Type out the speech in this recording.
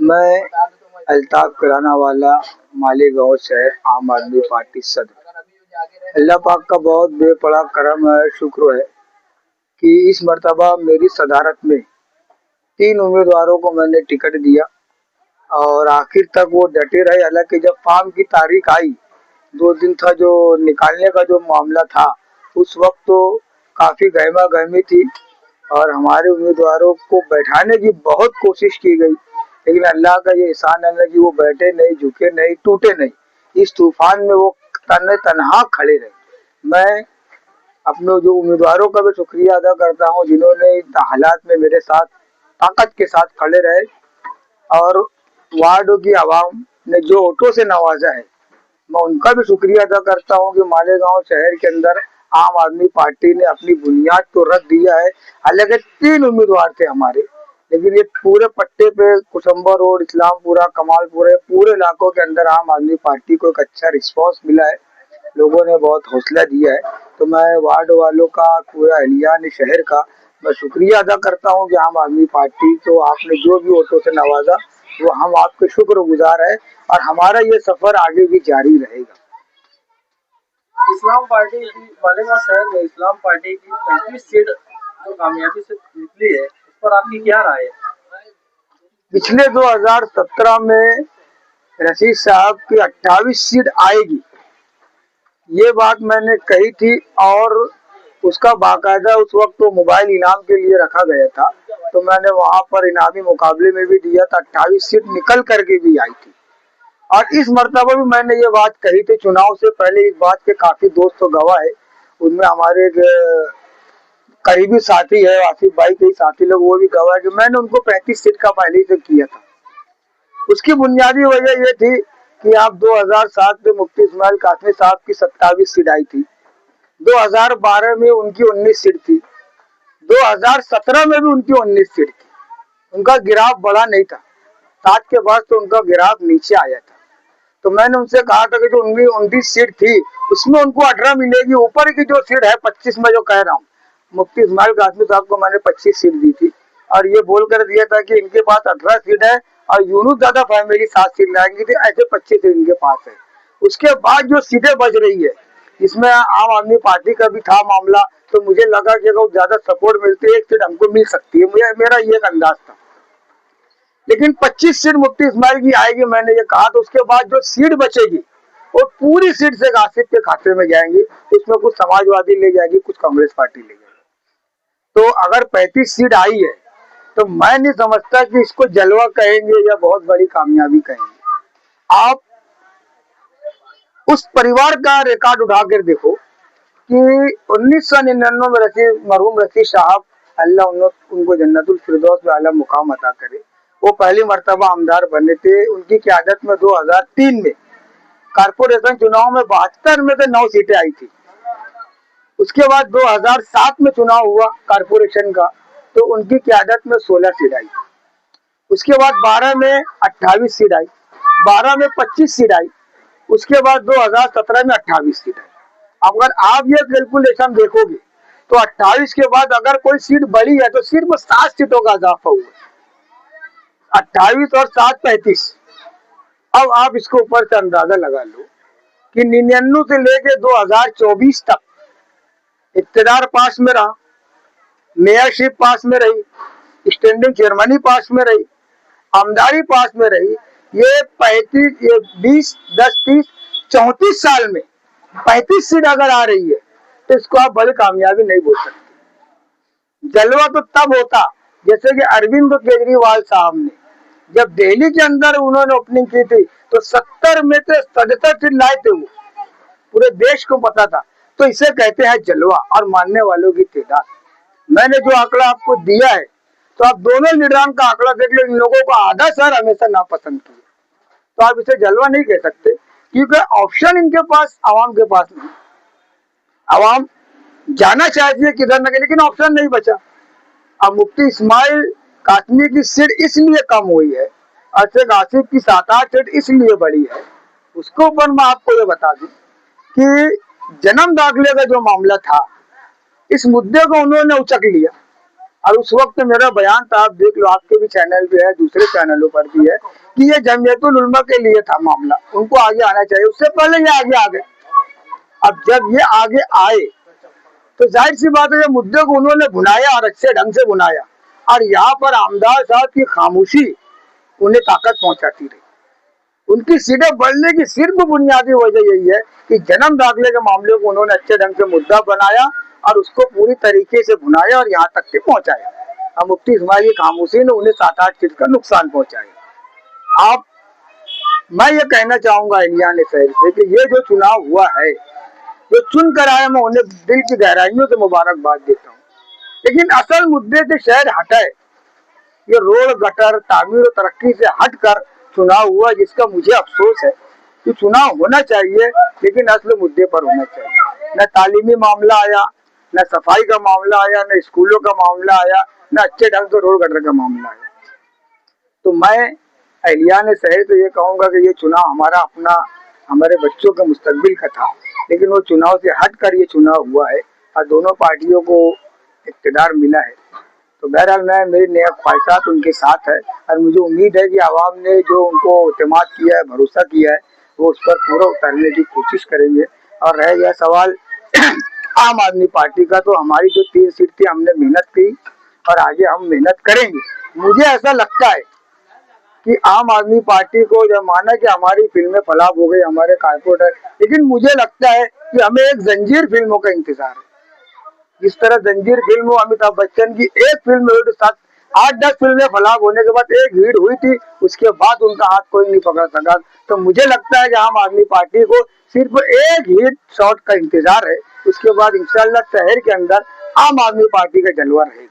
मैं अल्ताफ किराना वाला मालेगांव से आम आदमी पार्टी सदर। अल्लाह पाक का बहुत बेपड़ा करम है, शुक्र है कि इस मर्तबा मेरी सदारत में 3 उम्मीदवारों को मैंने टिकट दिया और आखिर तक वो डटे रहे। हालांकि जब फॉर्म की तारीख आई, 2 दिन था जो निकालने का जो मामला था, उस वक्त तो काफ़ी गहमा गहमी थी और हमारे उम्मीदवारों को बैठाने की बहुत कोशिश की गई, लेकिन अल्लाह का ये एहसान है कि वो बैठे नहीं, झुके नहीं, टूटे नहीं। इस तूफान में वो तन्हा खड़े रहे। मैं अपने जो उम्मीदवारों का भी शुक्रिया अदा करता हूँ जिन्होंने इन हालात में मेरे साथ ताकत के साथ खड़े रहे, और वार्डों की आवाम ने जो ऑटो से नवाजा है, मैं उनका भी शुक्रिया अदा करता हूँ कि मालेगांव शहर के अंदर आम आदमी पार्टी ने अपनी बुनियाद तो रख दिया है। हालांकि 3 उम्मीदवार थे हमारे, लेकिन ये पूरे पट्टे पे कुसुम्बा रोड, इस्लामपुरा, कमालपुरा, पूरे इलाकों के अंदर आम आदमी पार्टी को एक अच्छा रिस्पांस मिला है। लोगों ने बहुत हौसला दिया है। तो मैं वार्ड वालों का, पूरा एहलियान शहर का मैं शुक्रिया अदा करता हूँ कि आम आदमी पार्टी को आपने जो भी ऑटो से नवाजा, वो हम आपके शुक्रगुजार है और हमारा ये सफर आगे भी जारी रहेगा। इस्लाम पार्टी की मालेगांव शहर में इस्लाम पार्टी की 35 सीट जो कामयाबी से निकली है, उस पर आपकी क्या राय है? पिछले 2017 में रशीद साहब की 28 सीट आएगी, ये बात मैंने कही थी और उसका बाकायदा उस वक्त तो मोबाइल इनाम के लिए रखा गया था, तो मैंने वहां पर इनामी मुकाबले में भी दिया था। 28 सीट निकल करके भी आई थी और इस मर्तबा भी मैंने ये बात कही थी चुनाव से पहले। इस बात के काफी दोस्त तो गवाह है, उनमें हमारे एक करीबी साथी है, आसिफ भाई के साथी लोग, वो भी गवाह है कि मैंने उनको 35 सीट का पहले से किया था। उसकी बुनियादी वजह ये थी कि आप 2007 में मुफ्ती इस्माइल कासमी साहब की 27 सीट आई थी, 2012 में उनकी 19 सीट थी, 2017 में भी उनकी 19 सीट थी। उनका गिराव बड़ा नहीं था, 7 के बाद तो उनका गिराव नीचे आया था। तो मैंने उनसे कहा था कि जो उनकी 29 सीट थी उसमें उनको 18 मिलेगी, ऊपर की जो सीट है 25 में जो कह रहा हूँ, मुफ्ती इस्माइल कासमी साहब को मैंने 25 सीट दी थी और ये बोलकर दिया था कि इनके पास 18 सीट है और यूनुस दादा फैमिली 7 सीट लाएंगी थी, ऐसे 25 सीट इनके पास है। उसके बाद जो सीटें बच रही है, इसमें आम आदमी पार्टी का भी था मामला, तो मुझे लगा कि अगर ज्यादा सपोर्ट मिलती है, 1 सीट हमको मिल सकती है, मेरा ये एक अंदाज था। लेकिन 25 सीट मुफ्ती इस्माइल की आएगी, मैंने ये कहा। तो उसके बाद जो सीट बचेगी वो पूरी सीट से आसिफ के खाते में जाएंगी, उसमें कुछ समाजवादी ले जाएगी, कुछ कांग्रेस पार्टी ले जाएगी। तो अगर 35 सीट आई है तो मैं नहीं समझता कि इसको जलवा कहेंगे या बहुत बड़ी कामयाबी कहेंगे। आप उस परिवार का रिकॉर्ड उठाकर देखो कि 1999 में मरहूम रशीद साहब, अल्लाह उनको जन्नतुल फिरदौस में आला मुकाम अता करे, वो पहली मर्तबा आमदार बने थे। उनकी क़यादत में 2003 में कारपोरेशन चुनाव में 72 में से 9 सीटें आई थी। उसके बाद 2007 में चुनाव हुआ कारपोरेशन का, तो उनकी क़यादत में 16 सीट आई। उसके बाद 12 में 28 सीट आई, 12 में 25 सीट आई, उसके बाद 2017 में 28 सीट आई। अगर आप ये कैलकुलेशन देखोगे तो 28 के बाद अगर कोई सीट बढ़ी है तो सिर्फ 7 सीटों का इजाफा हुआ, 28 और 7 35। अब आप इसको ऊपर से अंदाजा लगा लो कि 99 से लेके 2024 तक इक्तदार पास में रहा, मेयरशिप पास में रही, स्टैंडिंग चेयरमैनी पास में रही, आमदारी पास में रही। ये 35, ये 20, 10, 30, 34 साल में 35 सीट अगर आ रही है तो इसको आप बड़ी कामयाबी नहीं बोल सकते। जलवा तो तब होता जैसे कि अरविंद केजरीवाल साहब ने जब दिल्ली के अंदर उन्होंने ओपनिंग की थी तो 70 में से 77 सीट लाए थे, वो पूरे देश को पता था। तो इसे कहते हैं जलवा और मानने वालों की तादाद। मैंने जो आंकड़ा आपको दिया है, तो आप दोनों लीडरान का आंकड़ा देख लो, इन लोगों को आधा शहर हमेशा नापसंद किया, तो आप इसे जलवा नहीं कह सकते, क्योंकि ऑप्शन इनके पास, आवाम के पास नहीं। आवाम जाना चाहती है किधर न, लेकिन ऑप्शन नहीं बचा। अब मुफ्ती इस्माइल कासमी की सीट इसलिए कम हुई है और शेख आसिफ की 7-8 सीट इसलिए बढ़ी है। उसके ऊपर मैं आपको ये बता दूं कि जन्म दाखिले का जो मामला था, इस मुद्दे को उन्होंने उचक लिया और उस वक्त मेरा बयान था, आप देख लो, आपके भी चैनल पे है, दूसरे चैनलों पर भी है, कि ये जमीयतुल उलमा के लिए था मामला, उनको आगे आना चाहिए, उससे पहले ये आगे आ गए। अब जब ये आगे आए तो जाहिर सी बात है, ये मुद्दे को उन्होंने भुनाया और अच्छे ढंग से भुनाया, और यहाँ पर आमदार साहब की खामोशी उन्हें ताकत पहुंचाती रही। उनकी सीटें बढ़ने की सिर्फ बुनियादी वजह यही है कि जन्म दाखिले के मामले को उन्होंने अच्छे ढंग से मुद्दा बनाया और उसको पूरी तरीके से भुनाया और यहाँ तक के पहुंचाया। अब मुफ्ती इस्माइल की खामोशी ने उन्हें 7-8 सीट का नुकसान पहुंचाया। आप, मैं ये कहना चाहूंगा एलियान शहर से कि ये जो चुनाव हुआ है, जो चुन कर आया, मैं उन्हें दिल की गहराइयों से मुबारकबाद देता हूँ, लेकिन असल मुद्दे से शहर हटाए। ये रोड गटर तामीर और तरक्की से हटकर चुनाव हुआ, जिसका मुझे अफसोस है कि चुनाव होना चाहिए लेकिन असल मुद्दे पर होना चाहिए। न तालीमी मामला आया, न सफाई का मामला आया, न स्कूलों का मामला आया, न अच्छे ढंग से रोड गटर का मामला आया। तो मैं अहलियान शहर तो ये कहूँगा कि ये चुनाव हमारा अपना, हमारे बच्चों के मुस्तकबिल का था, लेकिन वो चुनाव से हटकर ये चुनाव हुआ है और दोनों पार्टियों को इक़्तिदार मिला है। तो बहरहाल मैं, मेरी नेक ख्वाहिशात उनके साथ है और मुझे उम्मीद है कि आवाम ने जो उनको एतमाद किया है, भरोसा किया है, वो उस पर पूरा उतारने की कोशिश करेंगे। और रह गया सवाल आम आदमी पार्टी का, तो हमारी जो 3 सीट थी हमने मेहनत की और आगे हम मेहनत करेंगे। मुझे ऐसा लगता है कि आम आदमी पार्टी को, जब माना कि हमारी फिल्में फलाप हो गई, हमारे कारपोरेटर, लेकिन मुझे लगता है कि हमें एक जंजीर फिल्मों का इंतजार है। जिस तरह जंजीर फिल्म, अमिताभ बच्चन की एक फिल्म हुई तो 7-8-10 फिल्में फलाप होने के बाद एक हिट हुई थी, उसके बाद उनका हाथ कोई नहीं पकड़ सका। तो मुझे लगता है कि आम आदमी पार्टी को सिर्फ एक हिट शॉट का इंतजार है, उसके बाद इंशाल्लाह शहर के अंदर आम आदमी पार्टी का जलवा रहेगा।